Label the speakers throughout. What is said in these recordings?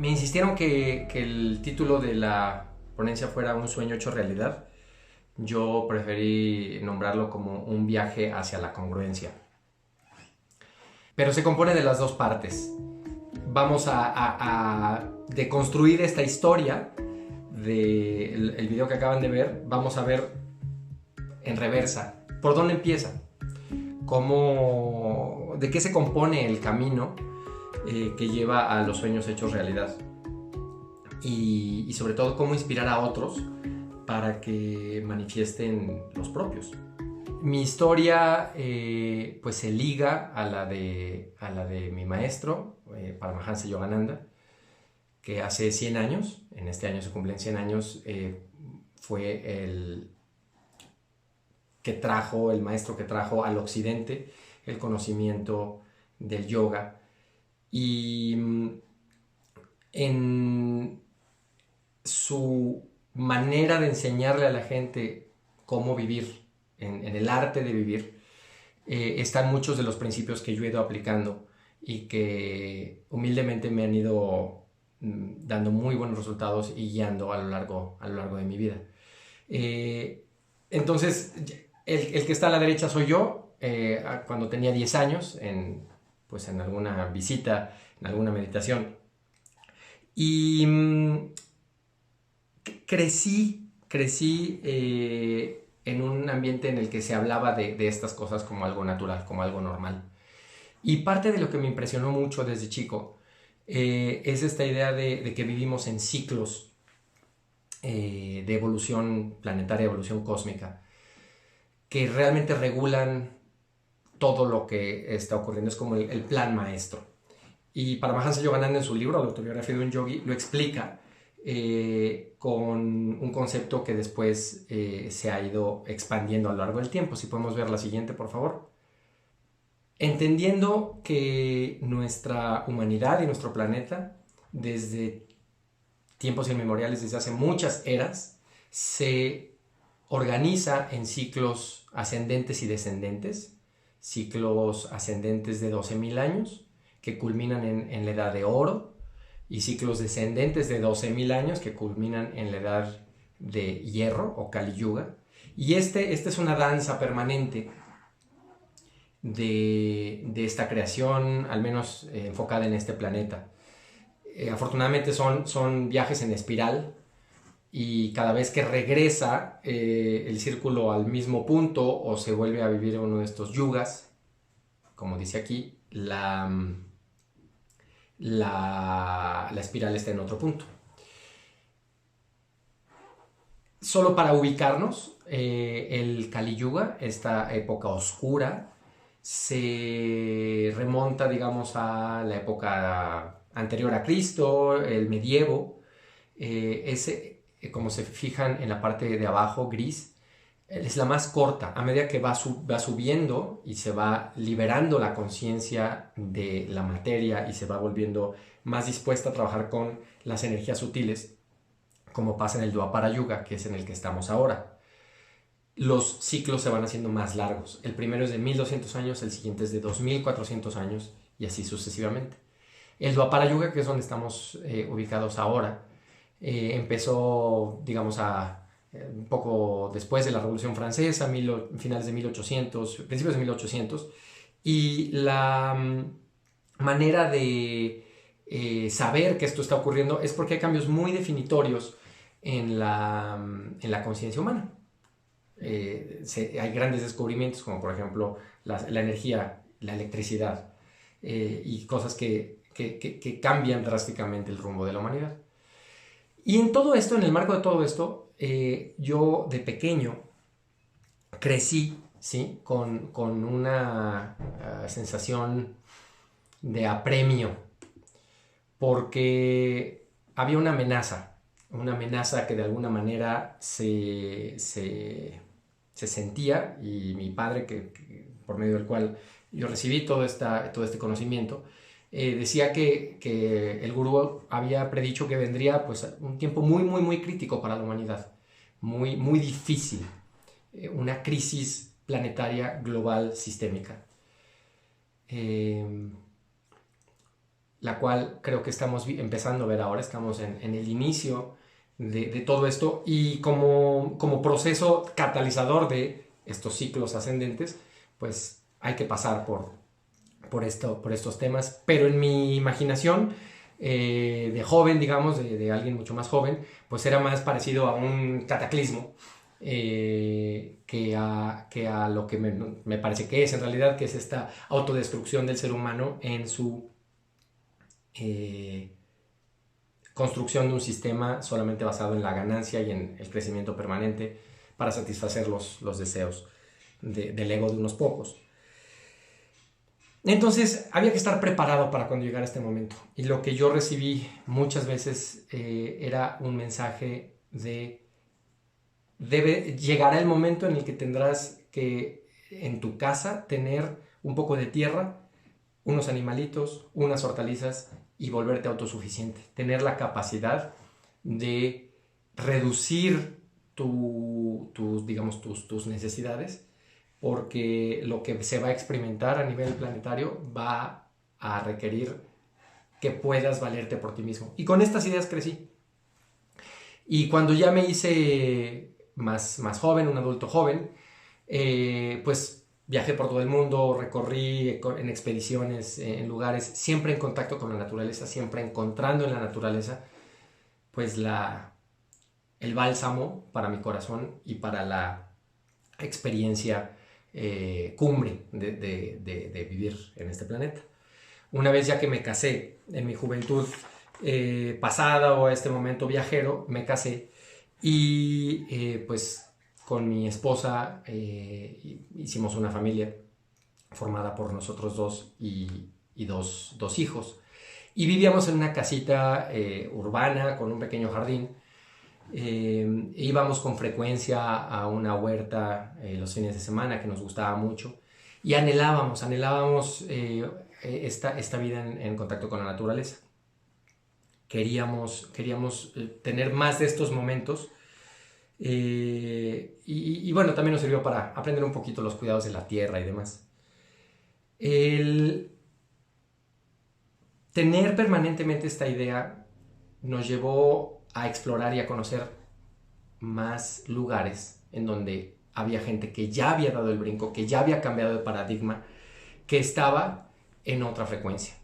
Speaker 1: Me insistieron que el título de la ponencia fuera Un sueño hecho realidad. Yo preferí nombrarlo como un viaje hacia la congruencia. Pero se compone de las dos partes. Vamos a deconstruir esta historia del video que acaban de ver. Vamos a ver en reversa por dónde empieza, de qué se compone el camino que lleva a los sueños hechos realidad, y sobre todo cómo inspirar a otros para que manifiesten los propios. Mi historia pues se liga a la de mi maestro, Paramahansa Yogananda, que hace 100 años, en este año se cumplen 100 años, fue el maestro que trajo al occidente el conocimiento del yoga. Y en su manera de enseñarle a la gente cómo vivir, en el arte de vivir, están muchos de los principios que yo he ido aplicando y que humildemente me han ido dando muy buenos resultados y guiando a lo largo de mi vida. Entonces, el que está a la derecha soy yo, cuando tenía 10 años, en alguna visita, en alguna meditación. Y crecí en un ambiente en el que se hablaba de estas cosas como algo natural, como algo normal. Y parte de lo que me impresionó mucho desde chico es esta idea de que vivimos en ciclos de evolución planetaria, evolución cósmica, que realmente regulan todo lo que está ocurriendo. Es como el plan maestro. Y Paramahansa Yogananda, en su libro La autobiografía de un yogi, lo explica con un concepto que después se ha ido expandiendo a lo largo del tiempo. Si podemos ver la siguiente, por favor. Entendiendo que nuestra humanidad y nuestro planeta, desde tiempos inmemoriales, desde hace muchas eras, se organiza en ciclos ascendentes y descendentes, ciclos ascendentes de 12.000 años, que culminan en la edad de oro, y ciclos descendentes de 12.000 años que culminan en la edad de hierro o Kali Yuga. Y esta es una danza permanente de esta creación, al menos enfocada en este planeta. Afortunadamente son viajes en espiral, y cada vez que regresa el círculo al mismo punto o se vuelve a vivir uno de estos yugas, como dice aquí, la espiral está en otro punto. Solo para ubicarnos, el Kali Yuga, esta época oscura, se remonta, digamos, a la época anterior a Cristo, el medievo. Como se fijan en la parte de abajo, gris, es la más corta. A medida que va subiendo y se va liberando la conciencia de la materia y se va volviendo más dispuesta a trabajar con las energías sutiles, como pasa en el Dwapara Yuga, que es en el que estamos ahora, los ciclos se van haciendo más largos. El primero es de 1200 años, el siguiente es de 2400 años, y así sucesivamente. El Dwapara Yuga, que es donde estamos ubicados ahora, empezó, digamos, un poco después de la Revolución Francesa, finales de 1800, principios de 1800, y la manera de saber que esto está ocurriendo es porque hay cambios muy definitorios en la conciencia humana. Hay grandes descubrimientos, como por ejemplo la energía, la electricidad, y cosas que cambian drásticamente el rumbo de la humanidad. Y en todo esto, en el marco de todo esto, yo de pequeño crecí, ¿sí?, con una sensación de apremio, porque había una amenaza que de alguna manera se sentía, y mi padre, por medio del cual yo recibí todo este conocimiento, decía que el gurú había predicho que vendría pues un tiempo muy, muy, muy crítico para la humanidad, muy, muy difícil, una crisis planetaria global sistémica. la cual creo que estamos empezando a ver ahora, estamos en el inicio de todo esto, y como proceso catalizador de estos ciclos ascendentes, pues hay que pasar por estos temas, pero en mi imaginación de joven, digamos, de alguien mucho más joven, pues era más parecido a un cataclismo que a lo que me parece que es en realidad, que es esta autodestrucción del ser humano en su construcción de un sistema solamente basado en la ganancia y en el crecimiento permanente para satisfacer los deseos del ego de unos pocos. Entonces había que estar preparado para cuando llegara este momento, y lo que yo recibí muchas veces era un mensaje de llegará el momento en el que tendrás que en tu casa tener un poco de tierra, unos animalitos, unas hortalizas y volverte autosuficiente, tener la capacidad de reducir tus necesidades, porque lo que se va a experimentar a nivel planetario va a requerir que puedas valerte por ti mismo. Y con estas ideas crecí. Y cuando ya me hice más joven, un adulto joven, pues viajé por todo el mundo, recorrí en expediciones, en lugares, siempre en contacto con la naturaleza, siempre encontrando en la naturaleza pues el bálsamo para mi corazón y para la experiencia cumbre de vivir en este planeta. Una vez ya que me casé en mi juventud pasada, o a este momento viajero, me casé y pues con mi esposa hicimos una familia formada por nosotros dos y dos hijos, y vivíamos en una casita urbana con un pequeño jardín. Íbamos con frecuencia a una huerta los fines de semana, que nos gustaba mucho, y anhelábamos esta vida en contacto con la naturaleza. Queríamos tener más de estos momentos, y bueno, también nos sirvió para aprender un poquito los cuidados de la tierra y demás. El tener permanentemente esta idea nos llevó a explorar y a conocer más lugares en donde había gente que ya había dado el brinco, que ya había cambiado de paradigma, que estaba en otra frecuencia.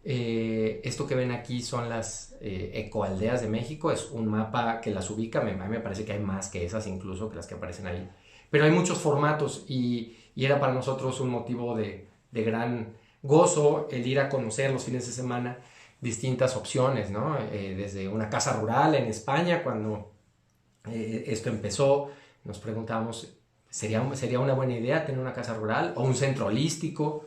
Speaker 1: Esto que ven aquí son las ecoaldeas de México. Es un mapa que las ubica. A mí me parece que hay más que esas, incluso, que las que aparecen ahí, pero hay muchos formatos, y era para nosotros un motivo de gran gozo el ir a conocer los fines de semana distintas opciones, ¿no? Desde una casa rural en España, cuando esto empezó, nos preguntábamos, ¿sería una buena idea tener una casa rural o un centro holístico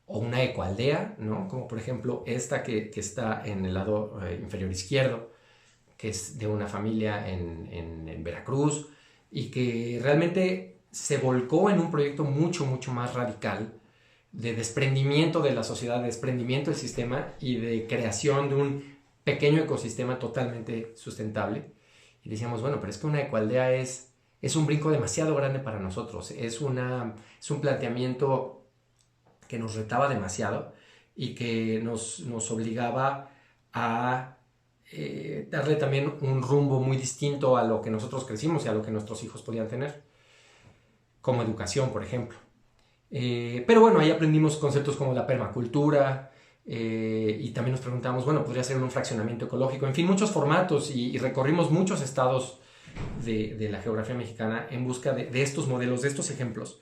Speaker 1: o una ecoaldea, ¿no? Como por ejemplo esta que está en el lado inferior izquierdo, que es de una familia en Veracruz, y que realmente se volcó en un proyecto mucho más radical de desprendimiento de la sociedad, de desprendimiento del sistema y de creación de un pequeño ecosistema totalmente sustentable. Y decíamos, bueno, pero es que una ecoaldea es un brinco demasiado grande para nosotros, es un planteamiento que nos retaba demasiado y que nos obligaba a darle también un rumbo muy distinto a lo que nosotros crecimos y a lo que nuestros hijos podían tener, como educación, por ejemplo. Pero bueno, ahí aprendimos conceptos como la permacultura, y también nos preguntamos, bueno, podría ser un fraccionamiento ecológico, en fin, muchos formatos, y recorrimos muchos estados de la geografía mexicana en busca de estos modelos, de estos ejemplos.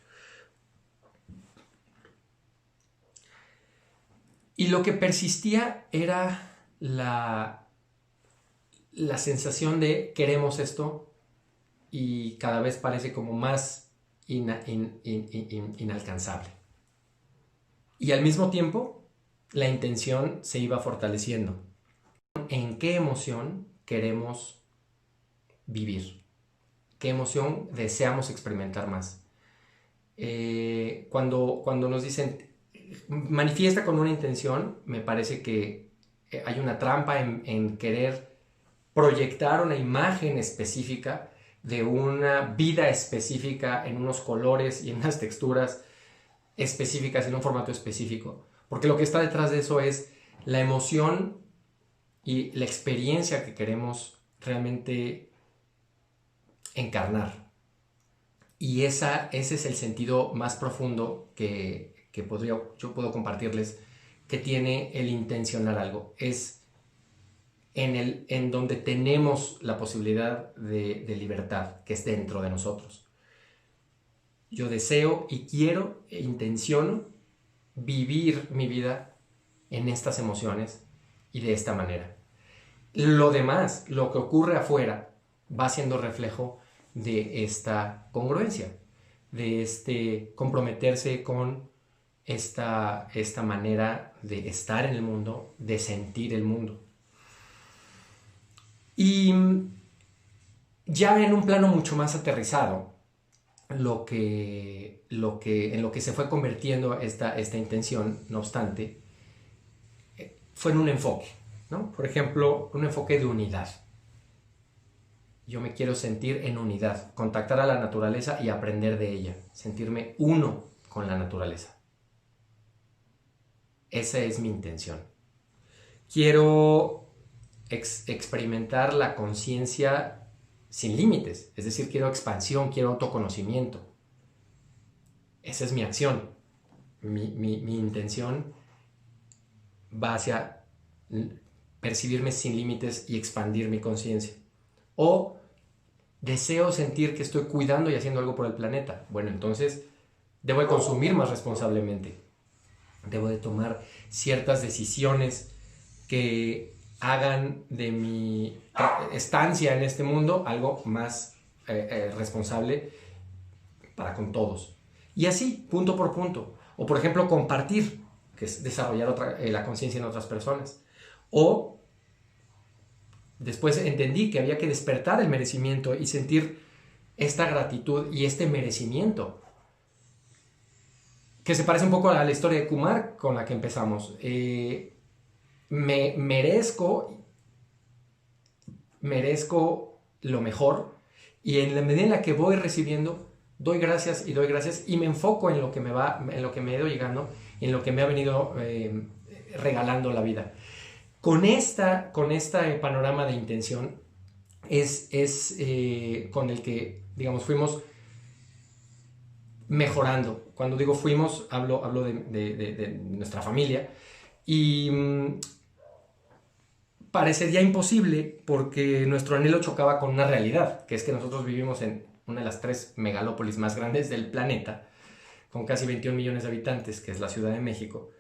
Speaker 1: Y lo que persistía era la sensación de queremos esto, y cada vez parece como más inalcanzable. Y al mismo tiempo, la intención se iba fortaleciendo. ¿En qué emoción queremos vivir? ¿Qué emoción deseamos experimentar más? Cuando nos dicen manifiesta con una intención, me parece que hay una trampa en querer proyectar una imagen específica de una vida específica en unos colores y en unas texturas específicas, en un formato específico, porque lo que está detrás de eso es la emoción y la experiencia que queremos realmente encarnar. Y ese es el sentido más profundo que yo puedo compartirles, que tiene el intencionar algo. Es en donde tenemos la posibilidad de libertad, que es dentro de nosotros. Yo deseo y quiero e intenciono vivir mi vida en estas emociones y de esta manera. Lo demás, lo que ocurre afuera, va siendo reflejo de esta congruencia, de este comprometerse con esta manera de estar en el mundo, de sentir el mundo. Y ya en un plano mucho más aterrizado, en lo que se fue convirtiendo esta intención, no obstante, fue en un enfoque, ¿no? Por ejemplo, un enfoque de unidad. Yo me quiero sentir en unidad, contactar a la naturaleza y aprender de ella, sentirme uno con la naturaleza. Esa es mi intención. Quiero experimentar la conciencia sin límites, es decir, quiero expansión, quiero autoconocimiento. Esa es mi acción. Mi intención va hacia percibirme sin límites y expandir mi conciencia. O deseo sentir que estoy cuidando y haciendo algo por el planeta. Bueno, entonces debo de consumir más responsablemente. Debo de tomar ciertas decisiones que hagan de mi estancia en este mundo algo más responsable para con todos. Y así, punto por punto. O por ejemplo, compartir, que es desarrollar la conciencia en otras personas. O después entendí que había que despertar el merecimiento y sentir esta gratitud y este merecimiento, que se parece un poco a la historia de Kumar con la que empezamos. Me merezco lo mejor, y en la medida en la que voy recibiendo, doy gracias y me enfoco en lo que me ha ido llegando, en lo que me ha venido regalando la vida. Con este panorama de intención es con el que, digamos, fuimos mejorando. Cuando digo fuimos, hablo de nuestra familia. Y parecería imposible porque nuestro anhelo chocaba con una realidad, que es que nosotros vivimos en una de las 3 megalópolis más grandes del planeta, con casi 21 millones de habitantes, que es la Ciudad de México.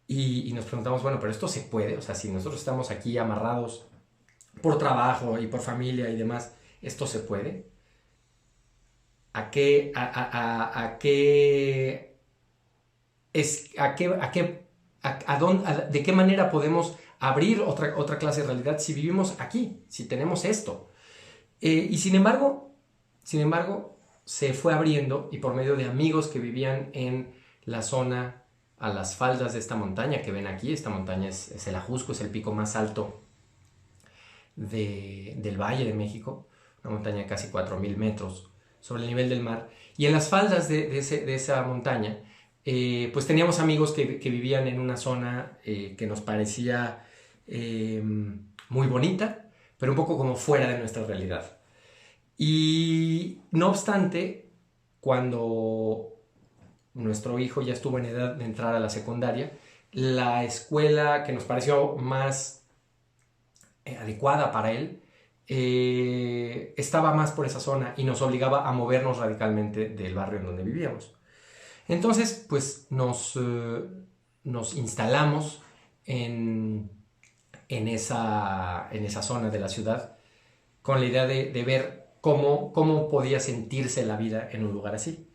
Speaker 1: Y nos preguntamos, bueno, pero esto se puede, o sea, si nosotros estamos aquí amarrados por trabajo y por familia y demás, ¿esto se puede? ¿De qué manera podemos abrir otra clase de realidad si vivimos aquí, si tenemos esto? Y sin embargo, se fue abriendo, y por medio de amigos que vivían en la zona, a las faldas de esta montaña que ven aquí. Esta montaña es el Ajusco, es el pico más alto del Valle de México, una montaña de casi 4,000 metros sobre el nivel del mar. Y en las faldas de esa montaña, pues teníamos amigos que vivían en una zona que nos parecía muy bonita, pero un poco como fuera de nuestra realidad. Y no obstante, cuando nuestro hijo ya estuvo en edad de entrar a la secundaria, la escuela que nos pareció más adecuada para él estaba más por esa zona y nos obligaba a movernos radicalmente del barrio en donde vivíamos. Entonces, pues nos instalamos en esa zona de la ciudad, con la idea de ver cómo podía sentirse la vida en un lugar así.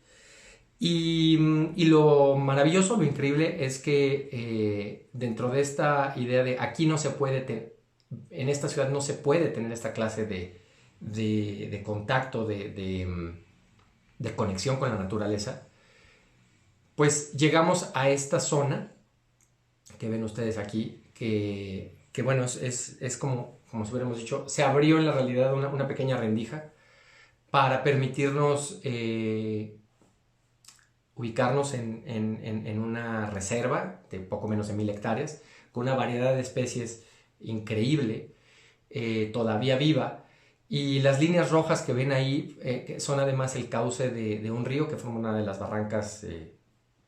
Speaker 1: Y lo maravilloso, lo increíble es que dentro de esta idea de aquí no se puede, en esta ciudad no se puede tener esta clase de contacto, de conexión con la naturaleza, pues llegamos a esta zona que ven ustedes aquí, que bueno, es como si hubiéramos dicho, se abrió en la realidad una pequeña rendija para permitirnos ubicarnos en una reserva de poco menos de 1,000 hectáreas, con una variedad de especies increíble, todavía viva. Y las líneas rojas que ven ahí que son además el cauce de un río que forma una de las barrancas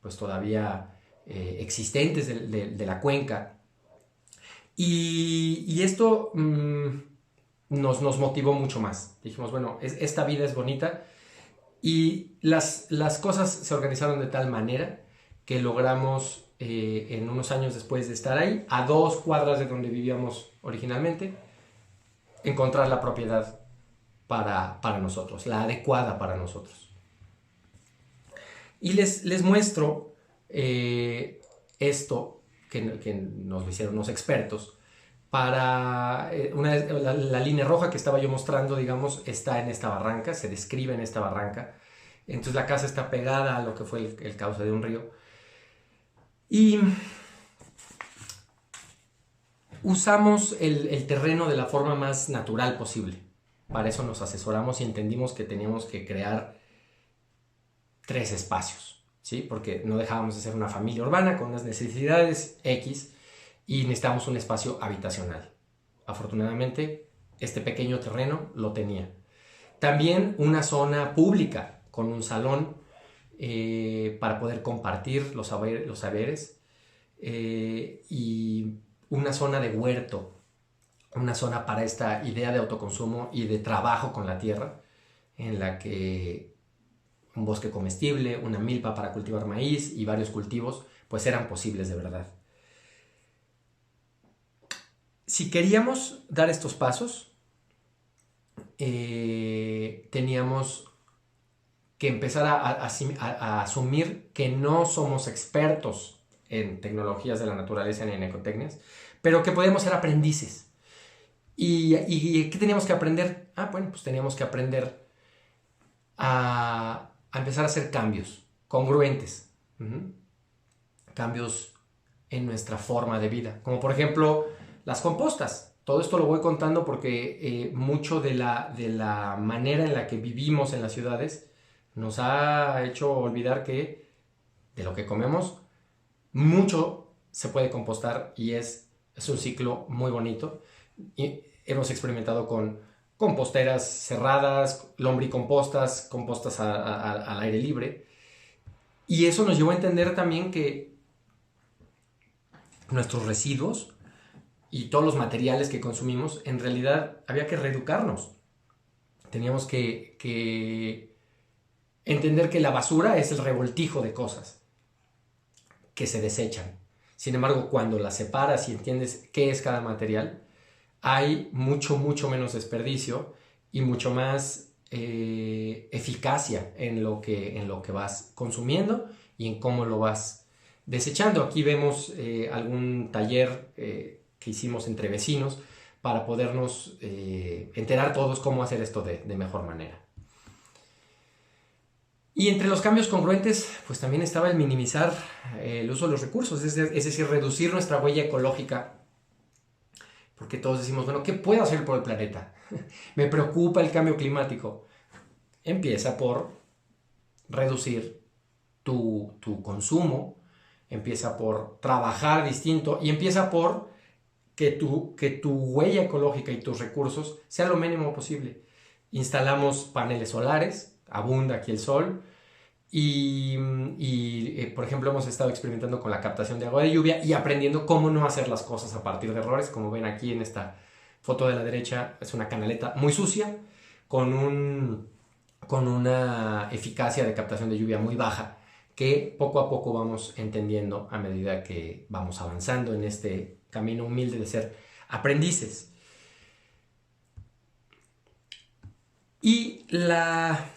Speaker 1: pues todavía existentes de la cuenca. Y esto nos motivó mucho más. Dijimos, bueno, esta vida es bonita, y las cosas se organizaron de tal manera que logramos, en unos años después de estar ahí, a 2 cuadras de donde vivíamos originalmente, encontrar la propiedad para nosotros, la adecuada para nosotros. Y les muestro esto que nos lo hicieron unos expertos. La línea roja que estaba yo mostrando, digamos, está en esta barranca, se describe en esta barranca. Entonces la casa está pegada a lo que fue el cauce de un río. Y usamos el terreno de la forma más natural posible. Para eso nos asesoramos y entendimos que teníamos que crear 3 espacios, ¿sí? Porque no dejábamos de ser una familia urbana con unas necesidades X, y necesitamos un espacio habitacional. Afortunadamente, este pequeño terreno lo tenía. También una zona pública con un salón para poder compartir los saberes, y una zona de huerto, una zona para esta idea de autoconsumo y de trabajo con la tierra, en la que un bosque comestible, una milpa para cultivar maíz y varios cultivos, pues eran posibles de verdad. Si queríamos dar estos pasos, teníamos que empezar a asumir que no somos expertos en tecnologías de la naturaleza ni en ecotecnias, pero que podemos ser aprendices. ¿Y qué teníamos que aprender? Bueno, pues teníamos que aprender a empezar a hacer cambios congruentes, cambios en nuestra forma de vida, como por ejemplo las compostas. Todo esto lo voy contando porque mucho de la manera en la que vivimos en las ciudades nos ha hecho olvidar que de lo que comemos mucho se puede compostar, y es un ciclo muy bonito. Y hemos experimentado con composteras cerradas, lombricompostas, compostas al aire libre, y eso nos llevó a entender también que nuestros residuos y todos los materiales que consumimos, en realidad había que reeducarnos. Teníamos que entender que la basura es el revoltijo de cosas que se desechan. Sin embargo, cuando las separas y entiendes qué es cada material, hay mucho menos desperdicio y mucho más eficacia en lo que vas consumiendo y en cómo lo vas desechando. Aquí vemos algún taller que hicimos entre vecinos para podernos enterar todos cómo hacer esto de mejor manera. Y entre los cambios congruentes, pues también estaba el minimizar el uso de los recursos, es decir, reducir nuestra huella ecológica, porque todos decimos, bueno, ¿qué puedo hacer por el planeta? Me preocupa el cambio climático. Empieza por reducir tu consumo, empieza por trabajar distinto y empieza por que tu huella ecológica y tus recursos sean lo mínimo posible. Instalamos paneles solares, abunda aquí el sol, y por ejemplo hemos estado experimentando con la captación de agua de lluvia y aprendiendo cómo no hacer las cosas a partir de errores. Como ven aquí en esta foto de la derecha, es una canaleta muy sucia con una eficacia de captación de lluvia muy baja, que poco a poco vamos entendiendo a medida que vamos avanzando en este camino humilde de ser aprendices. Y la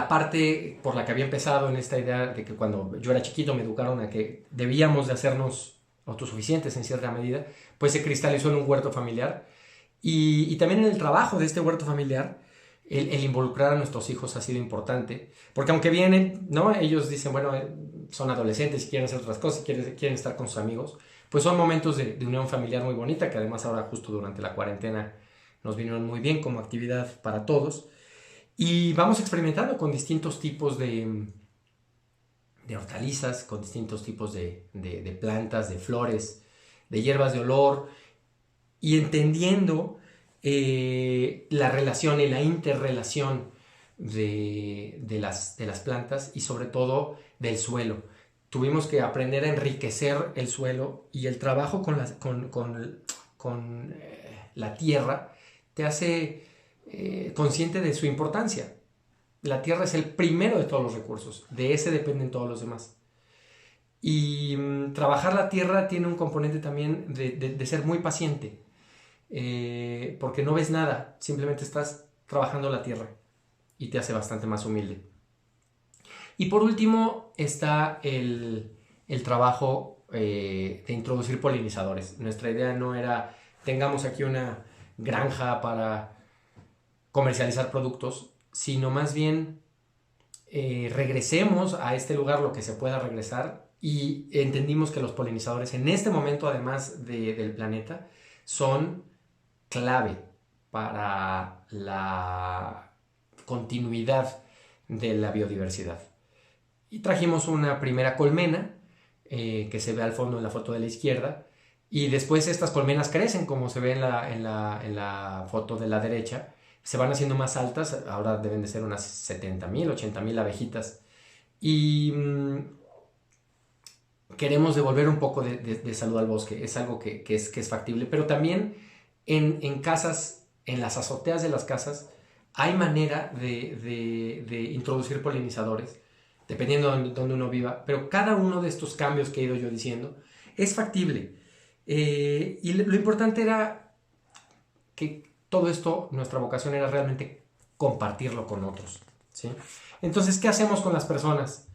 Speaker 1: parte por la que había empezado en esta idea de que cuando yo era chiquito me educaron a que debíamos de hacernos autosuficientes en cierta medida, pues se cristalizó en un huerto familiar, y también en el trabajo de este huerto familiar el involucrar a nuestros hijos ha sido importante, porque aunque vienen, ¿no? Ellos dicen, bueno, son adolescentes y quieren hacer otras cosas, quieren estar con sus amigos, pues son momentos de unión familiar muy bonita, que además ahora justo durante la cuarentena nos vinieron muy bien como actividad para todos. Y vamos experimentando con distintos tipos de hortalizas, con distintos tipos de plantas, de flores, de hierbas de olor y entendiendo la relación y la interrelación de las plantas y sobre todo del suelo. Tuvimos que aprender a enriquecer el suelo y el trabajo con la tierra te hace consciente de su importancia. La tierra es el primero de todos los recursos, de ese dependen todos los demás. Y trabajar la tierra tiene un componente también de ser muy paciente, porque no ves nada, simplemente estás trabajando la tierra y te hace bastante más humilde. Y por último está el trabajo de introducir polinizadores. Nuestra idea no era tengamos aquí una granja para comercializar productos, sino más bien regresemos a este lugar lo que se pueda regresar, y entendimos que los polinizadores en este momento, además del planeta, son clave para la continuidad de la biodiversidad. Y trajimos una primera colmena que se ve al fondo en la foto de la izquierda, y después estas colmenas crecen como se ve en la foto de la derecha, se van haciendo más altas, ahora deben de ser unas 70,000, 80,000 abejitas, y queremos devolver un poco de salud al bosque. Es algo que es factible, pero también en casas, en las azoteas de las casas, hay manera de introducir polinizadores, dependiendo de donde uno viva, pero cada uno de estos cambios que he ido yo diciendo es factible. Y lo importante era que todo esto, nuestra vocación era realmente compartirlo con otros, ¿sí? Entonces, ¿qué hacemos con las personas?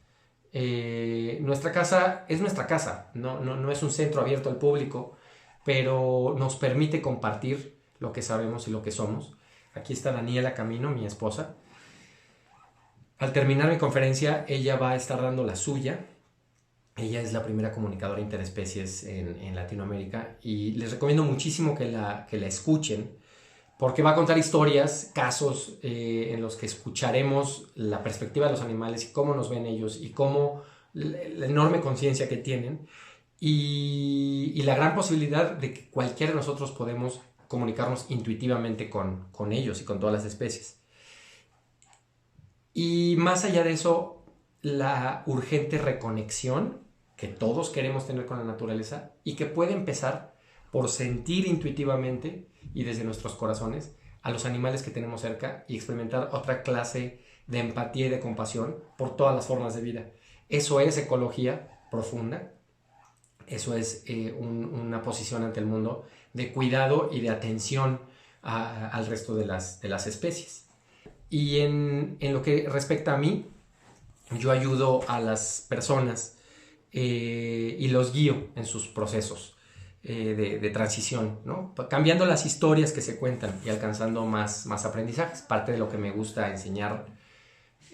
Speaker 1: Nuestra casa es nuestra casa, no es un centro abierto al público, pero nos permite compartir lo que sabemos y lo que somos. Aquí está Daniela Camino, mi esposa. Al terminar mi conferencia, ella va a estar dando la suya. Ella es la primera comunicadora interespecies en Latinoamérica, y les recomiendo muchísimo que la escuchen, porque va a contar historias, casos en los que escucharemos la perspectiva de los animales y cómo nos ven ellos y cómo la enorme conciencia que tienen, y la gran posibilidad de que cualquiera de nosotros podemos comunicarnos intuitivamente con ellos y con todas las especies. Y más allá de eso, la urgente reconexión que todos queremos tener con la naturaleza, y que puede empezar por sentir intuitivamente y desde nuestros corazones a los animales que tenemos cerca y experimentar otra clase de empatía y de compasión por todas las formas de vida. Eso es ecología profunda, eso es una posición ante el mundo de cuidado y de atención al resto de las especies. Y en lo que respecta a mí, yo ayudo a las personas y los guío en sus procesos de transición, ¿no? Cambiando las historias que se cuentan y alcanzando más aprendizajes. Parte de lo que me gusta enseñar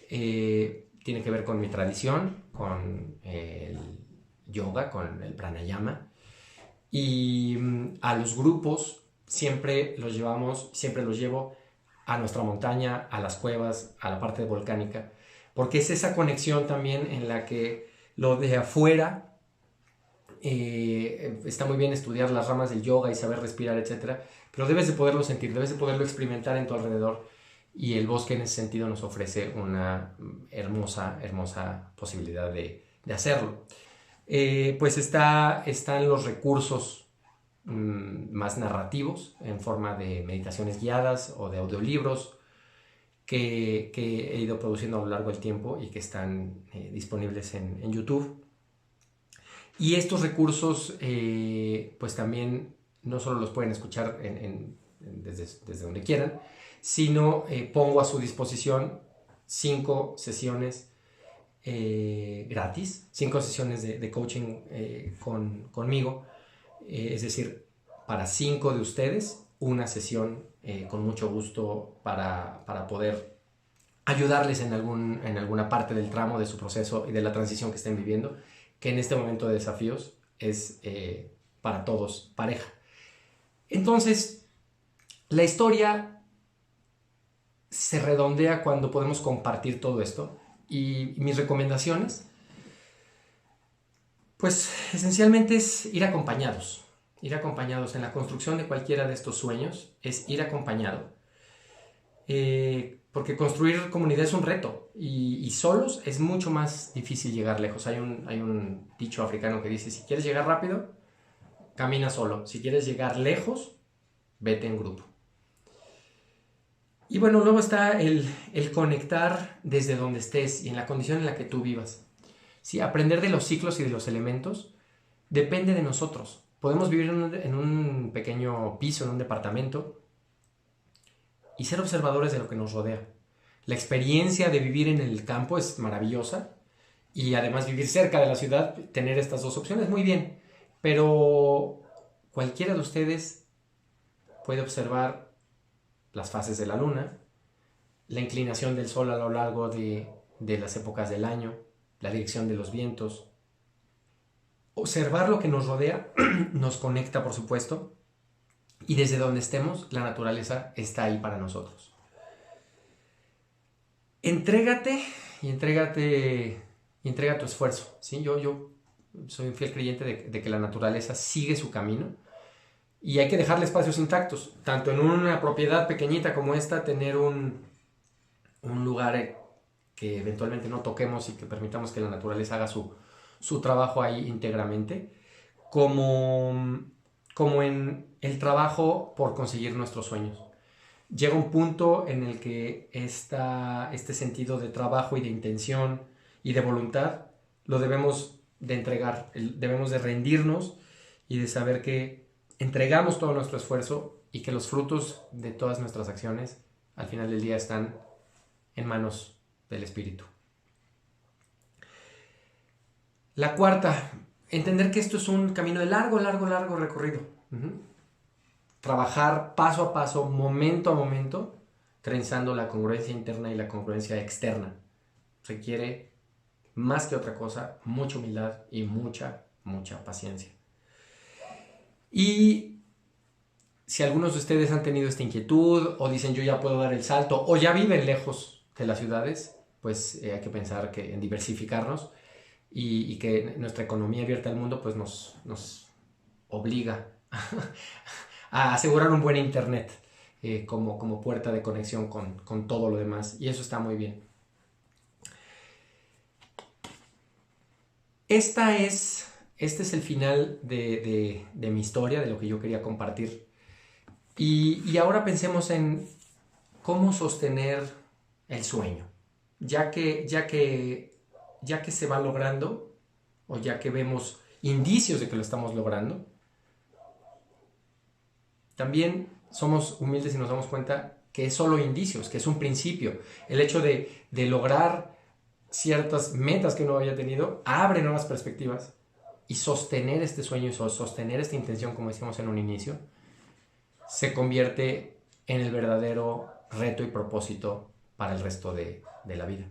Speaker 1: tiene que ver con mi tradición, con el yoga, con el pranayama, y a los grupos siempre los llevo a nuestra montaña, a las cuevas, a la parte volcánica, porque es esa conexión también en la que lo de afuera está muy bien estudiar las ramas del yoga y saber respirar, etc., pero debes de poderlo sentir, debes de poderlo experimentar en tu alrededor, y el bosque en ese sentido nos ofrece una hermosa posibilidad de hacerlo. Pues están los recursos más narrativos en forma de meditaciones guiadas o de audiolibros que he ido produciendo a lo largo del tiempo y que están disponibles en YouTube. Y estos recursos pues también no solo los pueden escuchar desde donde quieran, sino pongo a su disposición 5 sesiones gratis, 5 sesiones de coaching conmigo, es decir, para 5 de ustedes, una sesión con mucho gusto para poder ayudarles en alguna parte del tramo de su proceso y de la transición que estén viviendo, que en este momento de desafíos es para todos pareja. Entonces, la historia se redondea cuando podemos compartir todo esto, y mis recomendaciones, pues esencialmente es ir acompañados ir acompañados en la construcción de cualquiera de estos sueños es ir acompañado. Porque construir comunidad es un reto y solos es mucho más difícil llegar lejos. Hay un dicho africano que dice, si quieres llegar rápido, camina solo. Si quieres llegar lejos, vete en grupo. Y bueno, luego está el conectar desde donde estés y en la condición en la que tú vivas. Sí, aprender de los ciclos y de los elementos depende de nosotros. Podemos vivir en un pequeño piso, en un departamento, y ser observadores de lo que nos rodea. La experiencia de vivir en el campo es maravillosa y además vivir cerca de la ciudad, tener estas dos opciones, muy bien. Pero cualquiera de ustedes puede observar las fases de la luna, la inclinación del sol a lo largo de las épocas del año, la dirección de los vientos. Observar lo que nos rodea nos conecta, por supuesto, y desde donde estemos, la naturaleza está ahí para nosotros. Entrégate y entrega tu esfuerzo. ¿Sí? Yo soy un fiel creyente de que la naturaleza sigue su camino y hay que dejarle espacios intactos. Tanto en una propiedad pequeñita como esta, tener un lugar que eventualmente no toquemos y que permitamos que la naturaleza haga su trabajo ahí íntegramente, como en el trabajo por conseguir nuestros sueños. Llega un punto en el que este sentido de trabajo y de intención y de voluntad lo debemos de entregar, debemos de rendirnos y de saber que entregamos todo nuestro esfuerzo y que los frutos de todas nuestras acciones al final del día están en manos del Espíritu. La cuarta, entender que esto es un camino de largo recorrido. Trabajar paso a paso, momento a momento, trenzando la congruencia interna y la congruencia externa. Requiere, más que otra cosa, mucha humildad y mucha paciencia. Y si algunos de ustedes han tenido esta inquietud o dicen yo ya puedo dar el salto o ya viven lejos de las ciudades, pues hay que pensar en diversificarnos y que nuestra economía abierta al mundo pues nos obliga a asegurar un buen internet como puerta de conexión con todo lo demás, y eso está muy bien. Este es el final de mi historia, de lo que yo quería compartir. Y ahora pensemos en cómo sostener el sueño. Ya que se va logrando, o ya que vemos indicios de que lo estamos logrando, también somos humildes y nos damos cuenta que es solo indicios, que es un principio. El hecho de lograr ciertas metas que uno había tenido abre nuevas perspectivas, y sostener este sueño y sostener esta intención, como decíamos en un inicio, se convierte en el verdadero reto y propósito para el resto de la vida.